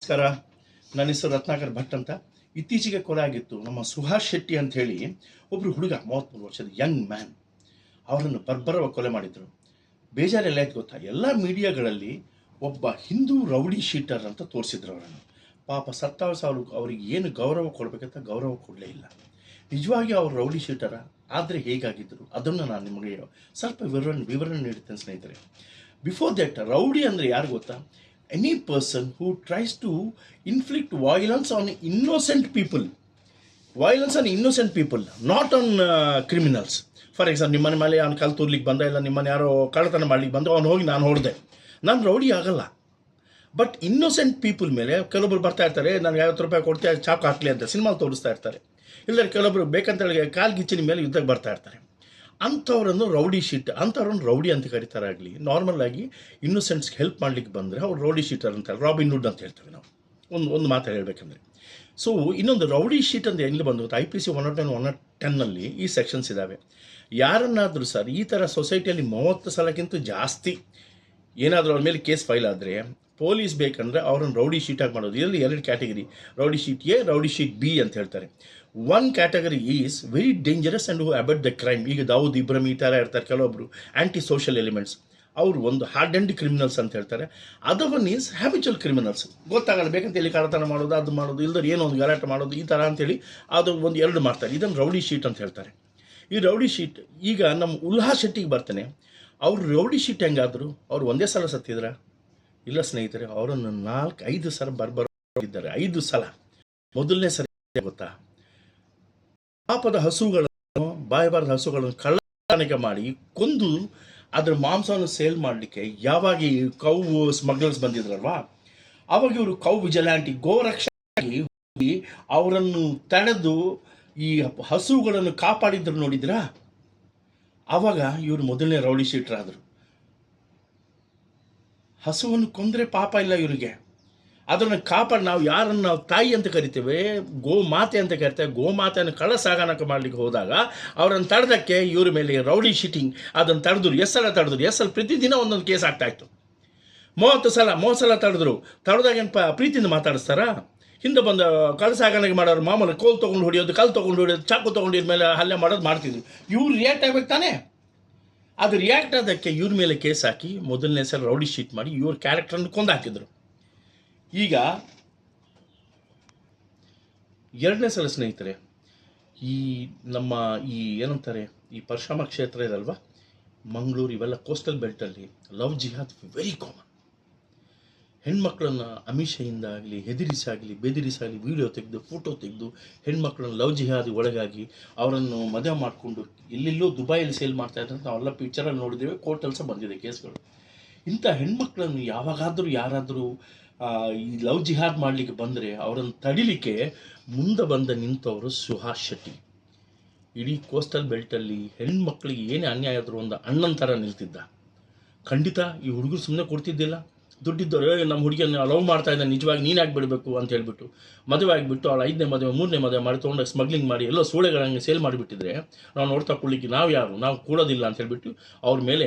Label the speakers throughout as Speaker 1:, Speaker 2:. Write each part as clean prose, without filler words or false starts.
Speaker 1: ನಮಸ್ಕಾರ. ನನ್ನ ಹೆಸರು ರತ್ನಾಕರ್ ಭಟ್ ಅಂತ. ಇತ್ತೀಚೆಗೆ ಕೊಲೆ ಆಗಿತ್ತು. ನಮ್ಮ ಸುಹಾಸ್ ಶೆಟ್ಟಿ ಅಂತ ಹೇಳಿ ಒಬ್ಬರು ಹುಡುಗ, 33 ವರ್ಷದ ಯಂಗ್ ಮ್ಯಾನ್. ಅವರನ್ನು ಬರ್ಬರವಾಗಿ ಕೊಲೆ ಮಾಡಿದರು. ಬೇಜಾರೆಲ್ಲ ಆಯ್ತು ಗೊತ್ತಾ? ಎಲ್ಲ ಮೀಡಿಯಾಗಳಲ್ಲಿ ಒಬ್ಬ ಹಿಂದೂ ರೌಡಿ ಶೀಟರ್ ಅಂತ ತೋರಿಸಿದ್ರು ಅವರನ್ನು. ಪಾಪ ಅವ್ರಿಗೆ ಏನು ಗೌರವ ಕೊಡಬೇಕಂತ ಗೌರವ ಕೊಡಲೇ ಇಲ್ಲ. ನಿಜವಾಗಿ ಅವರು ರೌಡಿ ಶೀಟರ ಆದರೆ ಹೇಗಾಗಿದ್ದರು ಅದನ್ನು ನಾನು ನಿಮಗೆ ಸ್ವಲ್ಪ ವಿವರಣೆ ನೀಡುತ್ತೇನೆ ಸ್ನೇಹಿತರೆ. ಬಿಫೋರ್ ದಟ್, ರೌಡಿ ಅಂದರೆ ಯಾರು ಗೊತ್ತಾ? any person who tries to inflict violence on innocent people, not on criminals. For example, ನಿಮ್ಮನೆ ಮೇಲೆ ಅವ್ನು ಕಲ್ಲು ತೂರ್ಲಿಕ್ಕೆ ಬಂದ, ಇಲ್ಲ ನಿಮ್ಮನೆ ಯಾರೋ ಕಳ್ಳತನ ಮಾಡ್ಲಿಕ್ಕೆ ಬಂದ, ಅವ್ನು ಹೋಗಿ ನಾನು ಹೊಡೆದೆ, ನಾನು ರೌಡಿ ಆಗಲ್ಲ. ಬಟ್ ಇನ್ನೋಸೆಂಟ್ ಪೀಪಲ್ ಮೇಲೆ ಕೆಲವೊಬ್ರು ಬರ್ತಾ ಇರ್ತಾರೆ, ನನಗೆ 50 ರೂಪಾಯಿ ಕೊಡ್ತೀಯ ಚಾಕು ಹಾಕ್ಲಿ ಅಂತ ಸಿನಿಮಾ ತೋರಿಸ್ತಾ ಇರ್ತಾರೆ. ಇಲ್ಲ ಕೆಲವೊಬ್ರು ಬೇಕಂತ ಕಾಲ್ಗಿಚ್ಚಿನ ಮೇಲೆ ಯುದ್ಧಕ್ಕೆ ಬರ್ತಾ ಇರ್ತಾರೆ. ಅಂಥವ್ರನ್ನು ಅಂಥವ್ರನ್ನು ರೌಡಿ ಅಂತ ಕರೀತಾರಾಗಲಿ. ನಾರ್ಮಲ್ ಆಗಿ ಇನ್ನೋಸೆಂಟ್ಸ್ಗೆ ಹೆಲ್ಪ್ ಮಾಡಲಿಕ್ಕೆ ಬಂದರೆ ಅವ್ರು ರೌಡಿ ಶೀಟರ್ ಅಂತ, ರಾಬಿನ್ ಹುಡ್ ಅಂತ ಹೇಳ್ತೇವೆ ನಾವು. ಒಂದು ಮಾತು ಹೇಳಬೇಕಂದ್ರೆ. ಸೊ ಇನ್ನೊಂದು ರೌಡಿ ಶೀಟ್ ಅಂತ ಎಲ್ಲಿ ಬಂದು IPC 109, 110ನಲ್ಲಿ ಈ ಸೆಕ್ಷನ್ಸ್ ಇದ್ದಾವೆ. ಯಾರನ್ನಾದರೂ ಸರ್ ಈ ಥರ ಸೊಸೈಟಿಯಲ್ಲಿ 30 ಸಲಕ್ಕಿಂತ ಜಾಸ್ತಿ ಏನಾದರೂ ಅವ್ರ ಮೇಲೆ ಕೇಸ್ ಫೈಲ್ ಆದರೆ ಪೊಲೀಸ್ ಬೇಕಂದರೆ ಅವ್ರನ್ನ ರೌಡಿ ಶೀಟಾಗಿ ಮಾಡೋದು. ಇದರಲ್ಲಿ 2 category, rowdy sheet A, rowdy sheet B ಅಂತ ಹೇಳ್ತಾರೆ. One category is very dangerous and who about the crime. ಈಗ ದಾವೂದ್ ಇಬ್ರಾಹಿಂ ಈ ಥರ ಇರ್ತಾರೆ ಕೆಲವೊಬ್ಬರು, ಆ್ಯಂಟಿ ಸೋಷಿಯಲ್ ಎಲಿಮೆಂಟ್ಸ್. ಅವರು ಒಂದು ಹಾರ್ಡ್ ಆ್ಯಂಡ್ ಕ್ರಿಮಿನಲ್ಸ್ ಅಂತ ಹೇಳ್ತಾರೆ. Other one is habitual criminals. ಗೊತ್ತಾಗಲ್ಲ, ಬೇಕಂತ ಹೇಳಿ ಕಳ್ಳತನ ಮಾಡೋದು, ಅದು ಮಾಡೋದು, ಇಲ್ಲದ್ರೆ ಏನೋ ಒಂದು ಗಲಾಟೆ ಮಾಡೋದು, ಈ ಥರ ಅಂತೇಳಿ ಅದು 1-2 ಮಾಡ್ತಾರೆ. ಇದನ್ನು ರೌಡಿ ಶೀಟ್ ಅಂತ ಹೇಳ್ತಾರೆ. ಈ ರೌಡಿ ಶೀಟ್ ಈಗ ನಮ್ಮ ಉಲ್ಹಾಸ್ ಶೆಟ್ಟಿಗೆ ಬರ್ತಾನೆ. ಅವ್ರು ರೌಡಿ ಶೀಟ್ ಹೆಂಗಾದರು? ಅವ್ರು ಒಂದೇ ಸಲ ಸತ್ತಿದ್ರ? ಇಲ್ಲ ಸ್ನೇಹಿತರೆ, ಅವರನ್ನು 4-5 ಸಲ ಬರ್ಬರಿದ್ದಾರೆ. 5 ಸಲ. ಮೊದಲನೇ ಸರಿ ಗೊತ್ತಾ? ಪಾಪದ ಹಸುಗಳನ್ನು, ಬಾಯಬಾರದ ಹಸುಗಳನ್ನು ಕಳ್ಳತನ ಮಾಡಿ ಕೊಂದು ಅದರ ಮಾಂಸವನ್ನು ಸೇಲ್ ಮಾಡಲಿಕ್ಕೆ ಯಾವಾಗ ಈ ಕೌ ಸ್ಮಗ್ಲರ್ಸ್ ಬಂದಿದ್ರಲ್ವಾ, ಆವಾಗ ಇವರು ಕೌ ವಿಜಿಲ್ಯಾಂಟಿ, ಗೋರಕ್ಷಕರಾಗಿ ಹೋಗಿ ಅವರನ್ನು ತಡೆದು ಈ ಹಸುಗಳನ್ನು ಕಾಪಾಡಿದ್ರು ನೋಡಿದ್ರಾ? ಆವಾಗ ಇವರು ಮೊದಲನೇ ರೌಡಿ ಶೀಟರ್ ಆದರು. ಹಸುವನ್ನು ಕೊಂದರೆ ಪಾಪ ಇಲ್ಲ ಇವರಿಗೆ, ಅದನ್ನು ಕಾಪಾಡಿ ನಾವು ಯಾರನ್ನು ನಾವು ತಾಯಿ ಅಂತ ಕರಿತೇವೆ, ಗೋಮಾತೆ ಅಂತ ಕರಿತೇವೆ, ಗೋಮಾತೆಯನ್ನು ಕಳ್ಳ ಸಾಗಾಣಿಕೆ ಮಾಡಲಿಕ್ಕೆ ಹೋದಾಗ ಅವರನ್ನು ತಡೆದಕ್ಕೆ ಇವ್ರ ಮೇಲೆ ರೌಡಿ ಶೀಟಿಂಗ್ ಅದನ್ನು ತಡೆದ್ರು. ಎಸ್ ಪ್ರತಿದಿನ ಒಂದೊಂದು ಕೇಸ್ ಆಗ್ತಾಯಿತ್ತು. 30 ಸಲ ತಡೆದಾಗೇನು ಪ್ರೀತಿಯಿಂದ ಮಾತಾಡಿಸ್ತಾರಾ? ಹಿಂದೆ ಬಂದ ಕಳ್ಳ ಸಾಗಾಣಿಕೆ ಮಾಡೋರು ಮಾಮೂಲಿ ಕೋಲ್ ತೊಗೊಂಡು ಹೊಡಿಯೋದು, ಕಲ್ಲು ತೊಗೊಂಡು ಹೊಡಿಯೋದು, ಚಾಕು ತೊಗೊಂಡು ಮೇಲೆ ಹಲ್ಲೆ ಮಾಡೋದು ಮಾಡ್ತಿದ್ರು. ಇವ್ರು ರಿಯಾಕ್ಟ್ ಆಗ್ಬೇಕು ತಾನೇ? ಅದು ರಿಯಾಕ್ಟ್ ಆದಕ್ಕೆ ಇವ್ರ ಮೇಲೆ ಕೇಸ್ ಹಾಕಿ ಮೊದಲನೇ ಸಲ ರೌಡಿ ಶೀಟ್ ಮಾಡಿ ಇವ್ರ ಕ್ಯಾರೆಕ್ಟರನ್ನು ಕೊಂದು ಹಾಕಿದ್ರು. ಈಗ 2ನೇ ಸಲ ಸ್ನೇಹಿತರೆ, ಈ ನಮ್ಮ ಏನಂತಾರೆ, ಈ ಪರಶುರಾಮ ಕ್ಷೇತ್ರ ಇದಲ್ವ, ಮಂಗಳೂರು, ಇವೆಲ್ಲ ಕೋಸ್ಟಲ್ ಬೆಲ್ಟಲ್ಲಿ ಲವ್ ಜಿಹಾದ್ ವೆರಿ ಕಾಮನ್. ಹೆಣ್ಮಕ್ಳನ್ನು ಅಮಿಷೆಯಿಂದ ಆಗಲಿ, ಹೆದರಿಸಾಗಲಿ, ಬೆದರಿಸಾಗಲಿ ವಿಡಿಯೋ ತೆಗೆದು, ಫೋಟೋ ತೆಗೆದು ಹೆಣ್ಮಕ್ಳನ್ನು ಲವ್ ಜಿಹಾದ್ ಒಳಗಾಗಿ ಅವರನ್ನು ಮದುವೆ ಮಾಡಿಕೊಂಡು ಎಲ್ಲೆಲ್ಲೋ ದುಬೈಯಲ್ಲಿ ಸೇಲ್ ಮಾಡ್ತಾ ಇದ್ದಾರೆ. ನಾವೆಲ್ಲ ಪಿಕ್ಚರಲ್ಲಿ ನೋಡಿದ್ದೇವೆ, ಕೋರ್ಟಲ್ಲಿ ಸಹ ಬಂದಿದೆ ಕೇಸ್ಗಳು. ಇಂಥ ಹೆಣ್ಮಕ್ಳನ್ನು ಯಾವಾಗಾದರೂ ಯಾರಾದರೂ ಈ ಲವ್ ಜಿಹಾದ್ ಮಾಡಲಿಕ್ಕೆ ಬಂದರೆ ಅವರನ್ನು ತಡಿಲಿಕ್ಕೆ ಮುಂದೆ ನಿಂತವರು ಸುಹಾಸ್ ಶೆಟ್ಟಿ. ಇಡೀ ಕೋಸ್ಟಲ್ ಬೆಲ್ಟಲ್ಲಿ ಹೆಣ್ಮಕ್ಳಿಗೆ ಏನೇ ಅನ್ಯಾಯ ಆದರೂ ಒಂದು ಅಣ್ಣನ ಥರ ನಿಲ್ತಿದ್ದ. ಖಂಡಿತ ಈ ಹುಡುಗರು ಸುಮ್ಮನೆ ಕೊಡ್ತಿದ್ದಿಲ್ಲ. ದುಡ್ಡಿದ್ದವರು ನಮ್ಮ ಹುಡುಗಿಯನ್ನು ಲವ್ ಮಾಡ್ತಾ ಇದ್ದಾನೆ, ನಿಜವಾಗಿ ನೀನಾಗಿ ಬಿಡಬೇಕು ಅಂತ ಹೇಳ್ಬಿಟ್ಟು ಮದುವೆ ಆಗಿಬಿಟ್ಟು ಅವಳು 5ನೇ ಮದುವೆ 3ನೇ ಮದುವೆ ಮಾಡಿ ತೊಗೊಂಡಾಗ ಸ್ಮಗ್ಲಿಂಗ್ ಮಾಡಿ ಎಲ್ಲೋ ಸೂಳೆಗಳಂಗೆ ಸೇಲ್ ಮಾಡಿಬಿಟ್ಟಿದ್ರೆ ನಾವು ನೋಡ್ತಾ ಕೊಡ್ಲಿಕ್ಕೆ ನಾವು ಕೂಡೋದಿಲ್ಲ ಅಂತ ಹೇಳ್ಬಿಟ್ಟು ಅವ್ರ ಮೇಲೆ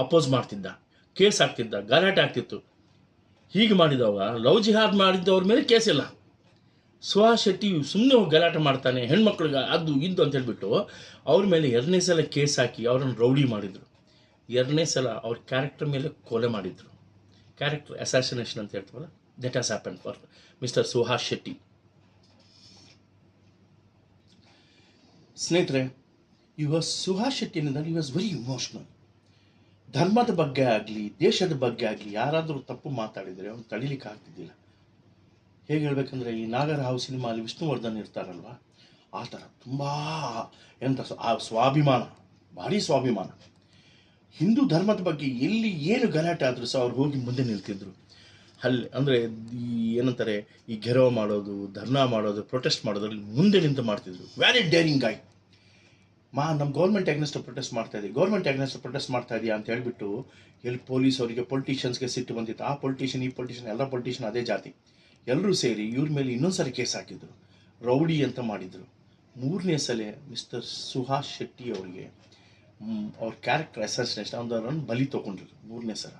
Speaker 1: ಅಪೋಸ್ ಮಾಡ್ತಿದ್ದ, ಕೇಸ್ ಆಗ್ತಿದ್ದ, ಗಲಾಟೆ ಆಗ್ತಿತ್ತು. ಹೀಗೆ ಮಾಡಿದವ ಲವ್ ಜಿಹಾದ್ ಮಾಡಿದ್ದವ್ರ ಮೇಲೆ ಕೇಸ್ ಇಲ್ಲ. ಸುಹಾಸ್ ಶೆಟ್ಟಿ ಸುಮ್ಮನೆ ಹೋಗಿ ಗಲಾಟೆ ಮಾಡ್ತಾನೆ, ಹೆಣ್ಮಕ್ಳಿಗೆ ಅದು ಇದ್ದು ಅಂತ ಹೇಳ್ಬಿಟ್ಟು ಅವ್ರ ಮೇಲೆ 2ನೇ ಸಲ ಕೇಸ್ ಹಾಕಿ ಅವರನ್ನು ರೌಡಿ ಮಾಡಿದರು. 2ನೇ ಸಲ ಅವ್ರ ಕ್ಯಾರೆಕ್ಟರ್ ಮೇಲೆ ಕೊಲೆ ಮಾಡಿದರು. ಕ್ಯಾರೆಕ್ಟರ್ ಅಸಾಸಿನೇಷನ್ ಅಂತ ಹೇಳ್ತೀವಲ್ಲ, that has happen for mister Suhas Shetty. ಸ್ನೇಹಿತರೆ, ಸುಹಾಸ್ ಶೆಟ್ಟಿ ಏನಿದ್ದಾರೆ, ವಾಸ್ ವೆರಿ ಇಮೋಷ್ನಲ್. ಧರ್ಮದ ಬಗ್ಗೆ ಆಗಲಿ, ದೇಶದ ಬಗ್ಗೆ ಆಗಲಿ ಯಾರಾದರೂ ತಪ್ಪು ಮಾತಾಡಿದರೆ ಅವ್ನು ತಡಿಲಿಕ್ಕೆ ಆಗ್ತಿದ್ದಿಲ್ಲ. ಹೇಗೆ ಹೇಳ್ಬೇಕಂದ್ರೆ, ಈ ನಾಗರಹಾವು ಸಿನಿಮಾಲಿ ವಿಷ್ಣುವರ್ಧನ್ ಇರ್ತಾರಲ್ವ, ಆ ಥರ ತುಂಬ ಸ್ವಾಭಿಮಾನ, ಭಾರಿ ಸ್ವಾಭಿಮಾನ. ಹಿಂದೂ ಧರ್ಮದ ಬಗ್ಗೆ ಎಲ್ಲಿ ಏನು ಗಲಾಟೆ ಆದರೂ ಸಹ ಅವ್ರು ಹೋಗಿ ಮುಂದೆ ನಿಲ್ತಿದ್ರು. ಅಂದರೆ ಏನಂತಾರೆ, ಈ ಘೆರವ್ ಮಾಡೋದು, ಧರ್ನಾ ಮಾಡೋದು, ಪ್ರೊಟೆಸ್ಟ್ ಮಾಡೋದ್ರಲ್ಲಿ ಮುಂದೆ ನಿಂತು ಮಾಡ್ತಿದ್ರು. Very daring guy. ನಮ್ಮ ಗೌರ್ಮೆಂಟ್ ಅಗ್ನೆಸ್ಟ್ ಪ್ರೊಟೆಸ್ಟ್ ಮಾಡ್ತಾ ಇದೆ, ಗೌರ್ಮೆಂಟ್ ಅಗ್ನೆಸ್ಟ್ ಪ್ರೊಟೆಸ್ಟ್ ಮಾಡ್ತಾ ಇದೆಯಾ ಅಂತ ಹೇಳ್ಬಿಟ್ಟು ಎಲ್ಲಿ ಪೊಲೀಸ್ ಅವರಿಗೆ, ಪೊಲಿಟಿಷಿಯನ್ಸ್ಗೆ ಸಿಟ್ಟು ಬಂದಿತ್ತು. ಆ ಪೊಲಿಟಿಷಿಯನ್, ಈ ಪೊಲಿಟಿಷಿಯನ್, ಎಲ್ಲ ಪೊಲಿಟಿಷಿಯನ್ ಅದೇ ಜಾತಿ, ಎಲ್ಲರೂ ಸೇರಿ ಇವ್ರ ಮೇಲೆ ಇನ್ನೊಂದ್ಸರಿ ಕೇಸ್ ಹಾಕಿದ್ರು, ರೌಡಿ ಅಂತ ಮಾಡಿದರು. 3ನೇ ಸಲ ಮಿಸ್ಟರ್ ಸುಹಾಸ್ ಶೆಟ್ಟಿ ಅವರಿಗೆ ಅವ್ರ ಕ್ಯಾರೆಕ್ಟರ್ ಅಸಾಸಿನೇಷನ್ ಅವರನ್ನು ಬಲಿ ತೊಗೊಂಡ್ರು 3ನೇ ಸಲ.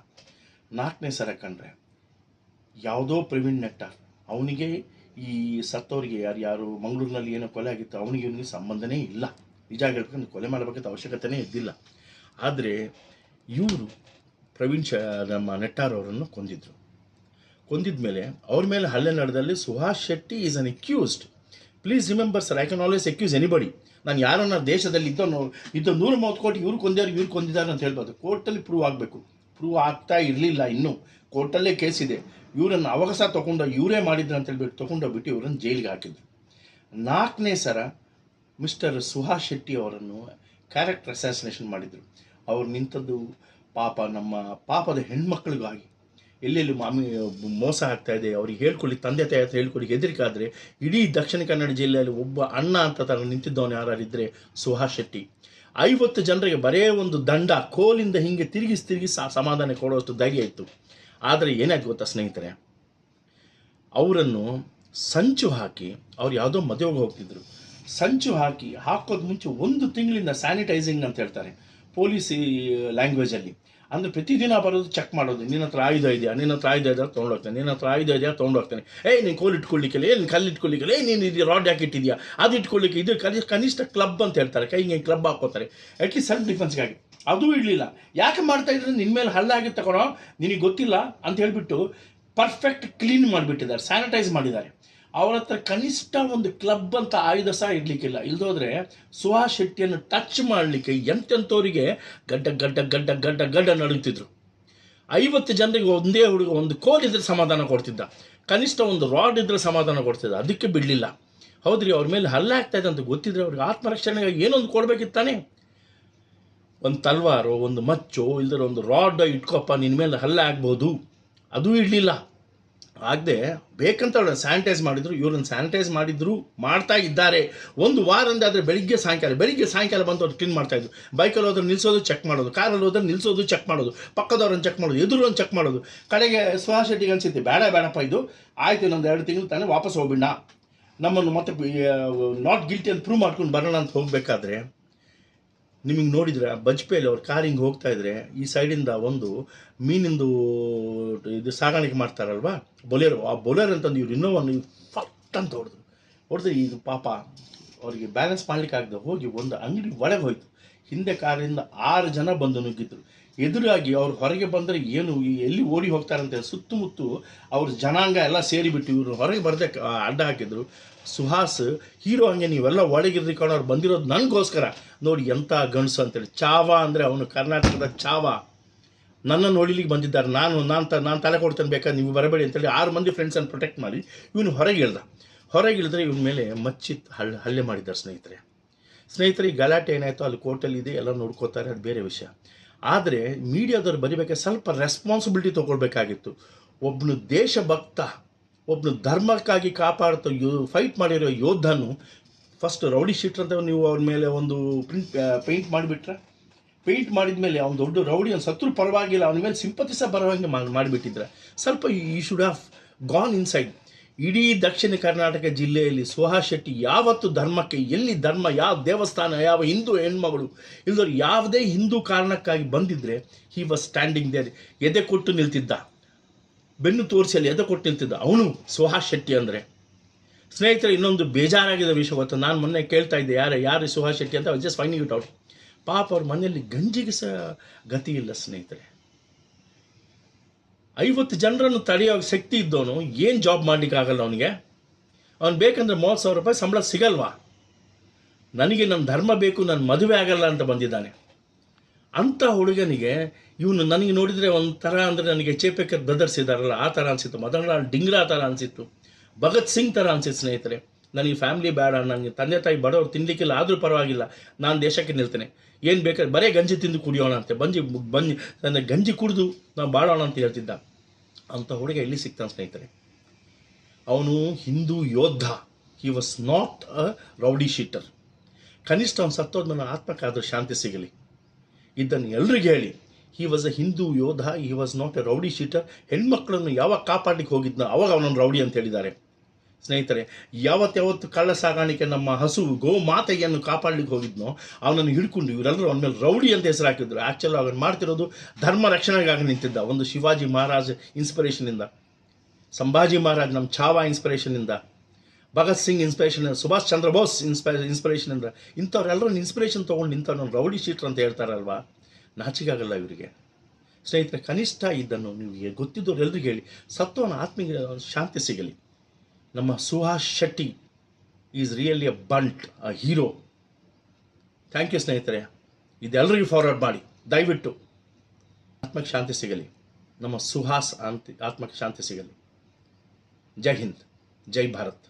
Speaker 1: 4ನೇ ಸಲ ಕಂಡ್ರೆ ಯಾವುದೋ ಪ್ರವೀಣ್ ನೆಟ್ಟಾರ್ ಅವನಿಗೆ ಈ ಸತ್ತವರಿಗೆ ಯಾರು ಮಂಗಳೂರಿನಲ್ಲಿ ಏನೋ ಕೊಲೆ ಆಗಿತ್ತು ಅವನಿಗೆ ಇವನಿಗೆ ಸಂಬಂಧನೇ ಇಲ್ಲ. ನಿಜ ಹೇಳ್ಬೇಕಂದ್ರೆ ಕೊಲೆ ಮಾಡಬೇಕಂತ ಅವಶ್ಯಕತೆಯೇ ಇದ್ದಿಲ್ಲ. ಆದರೆ ಇವರು ನಮ್ಮ ನೆಟ್ಟಾರ್ ಅವರನ್ನು ಕೊಂದಿದ ಮೇಲೆ ಅವ್ರ ಮೇಲೆ ಹಲ್ಲೆ ನಡೆದಲ್ಲಿ Suhas Shetty is an accused. Please remember sir, I can always accuse anybody. ನಾನು ಯಾರನ್ನ ದೇಶದಲ್ಲಿ ಇದ್ದ 130 ಕೋಟಿ ಇವ್ರು ಕೊಂದಿದ್ದಾರೆ ಅಂತ ಹೇಳ್ಬೋದು. ಕೋರ್ಟಲ್ಲಿ ಪ್ರೂವ್ ಆಗಬೇಕು. ಪ್ರೂವ್ ಆಗ್ತಾ ಇರಲಿಲ್ಲ. ಇನ್ನೂ ಕೋರ್ಟಲ್ಲೇ ಕೇಸಿದೆ. ಇವರನ್ನು ಅವಕಾಶ ಇವರೇ ಮಾಡಿದ್ರು ಅಂತ ಹೇಳ್ಬಿಟ್ಟು ತೊಗೊಂಡೋಗ್ಬಿಟ್ಟು ಇವರನ್ನು ಜೈಲಿಗೆ ಹಾಕಿದ್ರು. 4ನೇ ಸಲ ಮಿಸ್ಟರ್ ಸುಹಾಸ್ ಶೆಟ್ಟಿ ಅವರನ್ನು ಕ್ಯಾರೆಕ್ಟರ್ ಅಸ್ಯಾಸಿನೇಷನ್ ಮಾಡಿದರು. ಅವ್ರು ನಿಂತದ್ದು ನಮ್ಮ ಪಾಪದ ಹೆಣ್ಮಕ್ಳಿಗಾಗಿ. ಎಲ್ಲೆಲ್ಲಿ ಮೋಸ ಆಗ್ತಾಯಿದೆ ಅವ್ರಿಗೆ ಹೇಳ್ಕೊಳ್ಳಿ, ತಂದೆ ತಾಯಿ ಹತ್ರ ಹೇಳ್ಕೊಳ್ಳಿ ಹೆದರಿಕೆ ಆದರೆ ಇಡೀ ದಕ್ಷಿಣ ಕನ್ನಡ ಜಿಲ್ಲೆಯಲ್ಲಿ ಒಬ್ಬ ಅಣ್ಣ ಅಂತ ಥರ ನಿಂತಿದ್ದವನು ಯಾರಿದ್ದರೆ ಸುಹಾಸ್ ಶೆಟ್ಟಿ. 50 ಜನರಿಗೆ ಬರೇ ಒಂದು ದಂಡ ಕೋಲಿಂದ ಹಿಂಗೆ ತಿರುಗಿಸಿ ಸಮಾಧಾನ ಕೊಡುವಷ್ಟು ಧೈರ್ಯ ಇತ್ತು. ಆದರೆ ಏನಾಯ್ತು ಗೊತ್ತಾ ಸ್ನೇಹಿತರೆ, ಅವರನ್ನು ಸಂಚು ಹಾಕಿ ಅವ್ರು ಯಾವುದೋ ಮದುವೆಗೆ ಹೋಗ್ತಿದ್ರು. ಸಂಚು ಹಾಕೋದು ಮುಂಚೆ 1 ತಿಂಗಳಿಂದ ಸ್ಯಾನಿಟೈಸಿಂಗ್ ಅಂತ ಹೇಳ್ತಾರೆ ಪೊಲೀಸ್ ಲ್ಯಾಂಗ್ವೇಜಲ್ಲಿ. ಅಂದರೆ ಪ್ರತಿದಿನ ಬರೋದು ಚೆಕ್ ಮಾಡೋದು. ನಿನ್ನ ಹತ್ರ ಆಯುಧ ಇದೆಯಾ ತೊಗೊಂಡೋಗ್ತಾನೆ, ನಿನ್ನ ಹತ್ರ ಆಯುಧ ಇದೆಯಾ ತೊಗೊಂಡೋಗ್ತಾನೆ. ನೀನು ಕೋಲ್ ಇಟ್ಕೊಳ್ಳಿಕ್ಕಿಲ್ಲ, ನೀನು ಕಲ್ಲು ಇಟ್ಕೊಳ್ಳಿಕ್ಕಿಲ್ಲ, ನೀನು ಇದು ರಾಡ್ ಯಾಕೆ ಇಟ್ಟಿದ್ಯಾ ಅದು ಇಟ್ಕೊಳ್ಳಿಕ್ಕೆ. ಇದು ಕನಿಷ್ಠ ಕ್ಲಬ್ ಅಂತ ಹೇಳ್ತಾರೆ, ಕೈಗೆ ಕ್ಲಬ್ ಹಾಕೋತಾರೆ ಅಟ್ಲೀಸ್ಟ್ ಸೆಲ್ಫ್ ಡಿಫೆನ್ಸ್ಗಾಗಿ. ಅದೂ ಇರಲಿಲ್ಲ. ಯಾಕೆ ಮಾಡ್ತಾ ಇದ್ರೆ ನಿನ್ನ ಮೇಲೆ ಹಲ್ಲೆ ಆಗಿತ್ತು ತಗೊಳ್ಳೋ ನಿನಗೆ ಗೊತ್ತಿಲ್ಲ ಅಂತ ಹೇಳಿಬಿಟ್ಟು ಪರ್ಫೆಕ್ಟ್ ಕ್ಲೀನ್ ಮಾಡಿಬಿಟ್ಟಿದ್ದಾರೆ, ಸ್ಯಾನಿಟೈಸ್ ಮಾಡಿದ್ದಾರೆ. ಅವ್ರ ಹತ್ರ ಕನಿಷ್ಠ ಒಂದು ಕ್ಲಬ್ ಅಂತ ಆಯುಧ ಸಹ ಇರಲಿಕ್ಕಿಲ್ಲ. ಇಲ್ದೋದ್ರೆ ಸುಹಾಸ್ ಶೆಟ್ಟಿಯನ್ನು ಟಚ್ ಮಾಡಲಿಕ್ಕೆ ಎಂತೆಂಥವರಿಗೆ ಗಡ್ಡ ನಡುತ್ತಿದ್ರು. 50 ಜನರಿಗೆ ಒಂದೇ ಹುಡುಗ ಒಂದು ಕೋಲ್ ಇದ್ರೆ ಸಮಾಧಾನ ಕೊಡ್ತಿದ್ದ, ಕನಿಷ್ಠ ಒಂದು ರಾಡ್ ಇದ್ರೆ ಸಮಾಧಾನ ಕೊಡ್ತಿದ್ದ. ಅದಕ್ಕೆ ಬಿಡಲಿಲ್ಲ. ಹೌದ್ರಿ, ಅವ್ರ ಮೇಲೆ ಹಲ್ಲೆ ಆಗ್ತಾ ಇದೆ ಅಂತ ಗೊತ್ತಿದ್ರೆ ಅವ್ರಿಗೆ ಆತ್ಮರಕ್ಷಣೆಗಾಗಿ ಏನೊಂದು ಕೊಡಬೇಕಿತ್ತಾನೆ. ಒಂದು ತಲ್ವಾರೋ ಒಂದು ಮಚ್ಚೋ ಇಲ್ದರೆ ಒಂದು ರಾಡ್ ಇಟ್ಕೊಪ್ಪ, ನಿನ್ನ ಮೇಲೆ ಹಲ್ಲೆ ಆಗ್ಬೋದು. ಅದೂ ಇರಲಿಲ್ಲ. ಆಗದೆ ಬೇಕಂತ ಅವ್ರನ್ನ ಸ್ಯಾನಿಟೈಸ್ ಮಾಡಿದ್ರು. ಇವ್ರನ್ನ ಸ್ಯಾನಿಟೈಸ್ ಮಾಡ್ತಾ ಇದ್ದಾರೆ 1 ವಾರದಿಂದ. ಆದರೆ ಬೆಳಿಗ್ಗೆ ಸಾಯಂಕಾಲ ಬಂದು ಅವ್ರು ಕ್ಲೀನ್ ಮಾಡ್ತಾಯಿದ್ರು. ಬೈಕಲ್ಲಿ ಹೋದ್ರೆ ನಿಲ್ಲಿಸೋದು ಚೆಕ್ ಮಾಡೋದು, ಕಾರಲ್ಲಿ ಹೋದ್ರೆ ನಿಲ್ಲಿಸೋದು ಚೆಕ್ ಮಾಡೋದು, ಪಕ್ಕದವ್ರನ್ನ ಚೆಕ್ ಮಾಡೋದು, ಎದುರನ್ನು ಚೆಕ್ ಮಾಡೋದು. ಕಡೆಗೆ ಸುಹಾಸ್ ಶೆಟ್ಟಿಗೆ ಅನಿಸುತ್ತೆ ಬೇಡಪ್ಪ ಇದು ಆಯಿತು, ಇನ್ನೊಂದು 2 ತಿಂಗಳು ತಾನೇ ವಾಪಸ್ ಹೋಗ್ಬಿಡ, ನಮ್ಮನ್ನು ಮತ್ತೆ ನಾಟ್ ಗಿಲ್ಟಿ ಅಂತ ಪ್ರೂವ್ ಮಾಡ್ಕೊಂಡು ಬರೋಣ ಅಂತ ಹೋಗಬೇಕಾದ್ರೆ ನಿಮಗೆ ನೋಡಿದರೆ ಬಜ್ಪೇಯಲ್ಲಿ ಅವ್ರು ಕಾರಿಂಗ್ ಹೋಗ್ತಾ ಇದ್ರೆ ಈ ಸೈಡಿಂದ ಒಂದು ಮೀನಿಂದು ಇದು ಸಾಗಾಣಿಕೆ ಮಾಡ್ತಾರಲ್ವ ಬೊಲೇರೋ, ಆ ಬೊಲೇರೋ ಅಂತಂದು ಇವ್ರು ಇನ್ನೋವನ್ನು ಫಟ್ ಅಂತ ಹೊಡೆದ್ರು. ಇದು ಪಾಪ ಅವರಿಗೆ ಬ್ಯಾಲೆನ್ಸ್ ಮಾಡಲಿಕ್ಕಾಗದೆ ಹೋಗಿ ಒಂದು ಅಂಗಡಿ ಒಳಗೆ ಹೋಯ್ತು. ಹಿಂದೆ ಕಾರಿಂದ 6 ಜನ ಬಂದು ನುಗ್ಗಿದ್ರು. ಎದುರಾಗಿ ಅವ್ರು ಹೊರಗೆ ಬಂದರೆ ಏನು ಎಲ್ಲಿ ಓಡಿ ಹೋಗ್ತಾರಂತೆ ಸುತ್ತಮುತ್ತ ಅವ್ರ ಜನಾಂಗ ಎಲ್ಲ ಸೇರಿಬಿಟ್ಟು ಇವರು ಹೊರಗೆ ಬರದೆ ಅಡ್ಡ ಹಾಕಿದ್ರು. ಸುಹಾಸ್ ಹೀರೋ ಹಂಗೆ ನೀವೆಲ್ಲ ಒಳಗಿರ್ರಿ ಕಣ, ಅವ್ರು ಬಂದಿರೋದು ನನಗೋಸ್ಕರ ನೋಡಿ ಎಂಥ ಗಂಡಸು ಅಂತೇಳಿ. ಚಾವಾ ಅಂದರೆ ಅವನು ಕರ್ನಾಟಕದ ಚಾವಾ. ನನ್ನ ನೋಡಿಲಿಕ್ಕೆ ಬಂದಿದ್ದಾರೆ, ನಾನು ತಲೆ ಕೊಡ್ತೇನೆ ಬೇಕಾದ್ರೆ ನೀವು ಬರಬೇಡಿ ಅಂತೇಳಿ 6 ಮಂದಿ ಫ್ರೆಂಡ್ಸನ್ನು ಪ್ರೊಟೆಕ್ಟ್ ಮಾಡಿ ಇವನು ಹೊರಗಿಳಿದ್ರೆ ಇವನ ಮೇಲೆ ಹಲ್ಲೆ ಮಾಡಿದ್ದಾರೆ ಸ್ನೇಹಿತರೆ. ಈ ಗಲಾಟೆ ಏನಾಯಿತು ಅಲ್ಲಿ ಕೋರ್ಟಲ್ಲಿದೆ, ಎಲ್ಲ ನೋಡ್ಕೋತಾರೆ, ಅದು ಬೇರೆ ವಿಷಯ. ಆದರೆ ಮೀಡಿಯಾದವ್ರು ಬರಿಬೇಕಾದ್ರೆ ಸ್ವಲ್ಪ ರೆಸ್ಪಾನ್ಸಿಬಿಲಿಟಿ ತೊಗೊಳ್ಬೇಕಾಗಿತ್ತು. ಒಬ್ಬನು ದೇಶಭಕ್ತ, ಒಬ್ಬನು ಧರ್ಮಕ್ಕಾಗಿ ಫೈಟ್ ಮಾಡಿರೋ ಯೋಧನು ಫಸ್ಟ್ ರೌಡಿ ಶೀಟರ್ ಅಂತ ನೀವು ಅವ್ರ ಮೇಲೆ ಒಂದು ಪೇಂಟ್ ಮಾಡಿಬಿಟ್ರೆ, ಪೇಂಟ್ ಮಾಡಿದ ಮೇಲೆ ಅವ್ನು ದೊಡ್ಡ ರೌಡಿ, ಅವ್ನು ಸತ್ರು ಪರವಾಗಿಲ್ಲ, ಅವನ ಮೇಲೆ ಸಿಂಪತಿ ಸಹ ಬರುವಂಗೆ ಮಾಡಿಬಿಟ್ಟಿದ್ರೆ ಸ್ವಲ್ಪ you should have gone inside. ಇಡೀ ದಕ್ಷಿಣ ಕರ್ನಾಟಕ ಜಿಲ್ಲೆಯಲ್ಲಿ ಸುಹಾಸ್ ಶೆಟ್ಟಿ ಯಾವತ್ತು ಧರ್ಮಕ್ಕೆ, ಎಲ್ಲಿ ಧರ್ಮ, ಯಾವ ದೇವಸ್ಥಾನ, ಯಾವ ಹಿಂದೂ ಹೆಣ್ಮಗಳು ಇಲ್ಲದವ್ರು ಯಾವುದೇ ಹಿಂದೂ ಕಾರಣಕ್ಕಾಗಿ ಬಂದಿದ್ದರೆ ಹಿ ವಾಸ್ ಸ್ಟ್ಯಾಂಡಿಂಗ್ ದೇರ್. ಎದೆ ಕೊಟ್ಟು ನಿಲ್ತಿದ್ದ, ಬೆನ್ನು ತೋರಿಸಲಿ ಎದೆ ಕೊಟ್ಟು ನಿಲ್ತಿದ್ದ ಅವನು ಸುಹಾಸ್ ಶೆಟ್ಟಿ ಅಂದರೆ. ಸ್ನೇಹಿತರೆ, ಇನ್ನೊಂದು ಬೇಜಾರಾಗಿದ್ದ ವಿಷಯ ಗೊತ್ತು. ನಾನು ಮೊನ್ನೆ ಕೇಳ್ತಾ ಇದ್ದೆ ಯಾರು ಸುಹಾಸ್ ಶೆಟ್ಟಿ ಅಂತ. Just finding it out. ಪಾಪ ಅವ್ರ ಮನೆಯಲ್ಲಿ ಗಂಜಿಗೆ ಸಹ ಗತಿ ಇಲ್ಲ ಸ್ನೇಹಿತರೆ. 50 ಜನರನ್ನು ತಡೆಯೋ ಶಕ್ತಿ ಇದ್ದವನು ಏನು ಜಾಬ್ ಮಾಡಲಿಕ್ಕಾಗಲ್ಲ ಅವನಿಗೆ. ಅವ್ನು ಬೇಕಂದ್ರೆ 30,000 ರೂಪಾಯಿ ಸಂಬಳ ಸಿಗಲ್ವಾ? ನನಗೆ ನನ್ನ ಧರ್ಮ ಬೇಕು, ನನ್ನ ಮದುವೆ ಆಗಲ್ಲ ಅಂತ ಬಂದಿದ್ದಾನೆ. ಅಂಥ ಹುಡುಗನಿಗೆ ಇವನು ನನಗೆ ನೋಡಿದರೆ ಒಂಥರ ಅಂದರೆ ನನಗೆ ಚೇಪೇಕರ್ ಬ್ರದರ್ಸ್ ಇದ್ದಾರಲ್ಲ ಆ ಥರ ಅನಿಸಿತ್ತು, ಮದನ್ಲಾಲ್ ಡಿಂಗ್ರಾ ಥರ ಅನಿಸಿತ್ತು, ಭಗತ್ ಸಿಂಗ್ ಥರ ಅನಿಸಿತ್ತು ಸ್ನೇಹಿತರೆ. ನನಗೆ ಫ್ಯಾಮಿಲಿ ಬೇಡ, ನನಗೆ ತಂದೆ ತಾಯಿ ಬಡವ್ರು ತಿನ್ನಲಿಕ್ಕಿಲ್ಲ, ಆದರೂ ಪರವಾಗಿಲ್ಲ, ನಾನು ದೇಶಕ್ಕೆ ನಿಲ್ತೇನೆ, ಏನು ಬೇಕಾದ್ರೆ ಬರೀ ಗಂಜಿ ತಿಂದು ಕುಡಿಯೋಣ ಅಂತೆ, ನನ್ನ ಗಂಜಿ ಕುಡಿದು ನಾವು ಬಾಳೋಣ ಅಂತ ಹೇಳ್ತಿದ್ದ. ಅಂಥ ಹುಡುಗ ಎಲ್ಲಿ ಸಿಗ್ತಾನೆ ಸ್ನೇಹಿತರೆ? ಅವನು ಹಿಂದೂ ಯೋಧ. He was not a rowdy sheeter. ಕನಿಷ್ಠ ಅವನು ಸತ್ತೋದ್ಮೇಲೆ ಆತ್ಮಕ್ಕಾದರೂ ಶಾಂತಿ ಸಿಗಲಿ. ಇದನ್ನು ಎಲ್ರಿಗೂ ಹೇಳಿ, ಹಿ ವಾಸ್ ಅ ಹಿಂದೂ ಯೋಧ, he was not a rowdy sheeter. ಹೆಣ್ಮಕ್ಳನ್ನು ಯಾವಾಗ ಕಾಪಾಡಲಿಕ್ಕೆ ಹೋಗಿದ್ನೋ ಅವಾಗ ಅವನನ್ನು ರೌಡಿ ಅಂತ ಹೇಳಿದ್ದಾರೆ ಸ್ನೇಹಿತರೆ. ಯಾವತ್ತು ಕಳ್ಳ ಸಾಗಾಣಿಕೆ ನಮ್ಮ ಹಸು ಗೋ ಮಾತೆಯನ್ನು ಕಾಪಾಡಲಿಕ್ಕೆ ಹೋಗಿದ್ನೋ ಅವನನ್ನು ಹಿಡ್ಕೊಂಡು ಇವರೆಲ್ಲರೂ ಅವನ ಮೇಲೆ ರೌಡಿ ಅಂತ ಹೆಸರು ಹಾಕಿದ್ರು. ಆ್ಯಕ್ಚುಲಿ ಅವನು ಮಾಡ್ತಿರೋದು ಧರ್ಮ ರಕ್ಷಣೆಗಾಗಿ ನಿಂತಿದ್ದ, ಒಂದು ಶಿವಾಜಿ ಮಹಾರಾಜ್ ಇನ್ಸ್ಪಿರೇಷನಿಂದ. ಸಂಭಾಜಿ ಮಹಾರಾಜ್ ನಮ್ಮ ಛಾವಾ ಇನ್ಸ್ಪಿರೇಷನಿಂದ, ಭಗತ್ ಸಿಂಗ್ ಇನ್ಸ್ಪಿರೇಷನ್, ಸುಭಾಷ್ ಚಂದ್ರ ಬೋಸ್ ಇನ್ಸ್ಪಿರೇಷನಿಂದ, ಇಂಥವ್ರೆಲ್ಲರೂ ಇನ್ಸ್ಪಿರೇಷನ್ ತೊಗೊಂಡು ನಿಂತವ್ರು ರೌಡಿ ಶೀಟ್ರ್ ಅಂತ ಹೇಳ್ತಾರಲ್ವಾ, ನಾಚಿಕಾಗಲ್ಲ ಇವರಿಗೆ. ಸ್ನೇಹಿತರೆ, ಕನಿಷ್ಠ ಇದನ್ನು ನೀವು ಗೊತ್ತಿದ್ದವ್ರು ಎಲ್ರಿಗೂ ಹೇಳಿ, ಸತ್ವನ ಆತ್ಮಿಕ ಶಾಂತಿ ಸಿಗಲಿ. ನಮ್ಮ Suhas Shetty is really a Bunt, a hero. Thank you ಸ್ನೇಹಿತರೆ. ಇದೆಲ್ಲರಿಗೂ ಫಾರ್ವರ್ಡ್ ಮಾಡಿ ದಯವಿಟ್ಟು. ಆತ್ಮಕ್ಕೆ ಶಾಂತಿ ಸಿಗಲಿ, ನಮ್ಮ ಸುಹಾಸ್ ಆತ್ಮಕ್ಕೆ ಶಾಂತಿ ಸಿಗಲಿ. ಜೈ ಹಿಂದ್, ಜೈ ಭಾರತ್.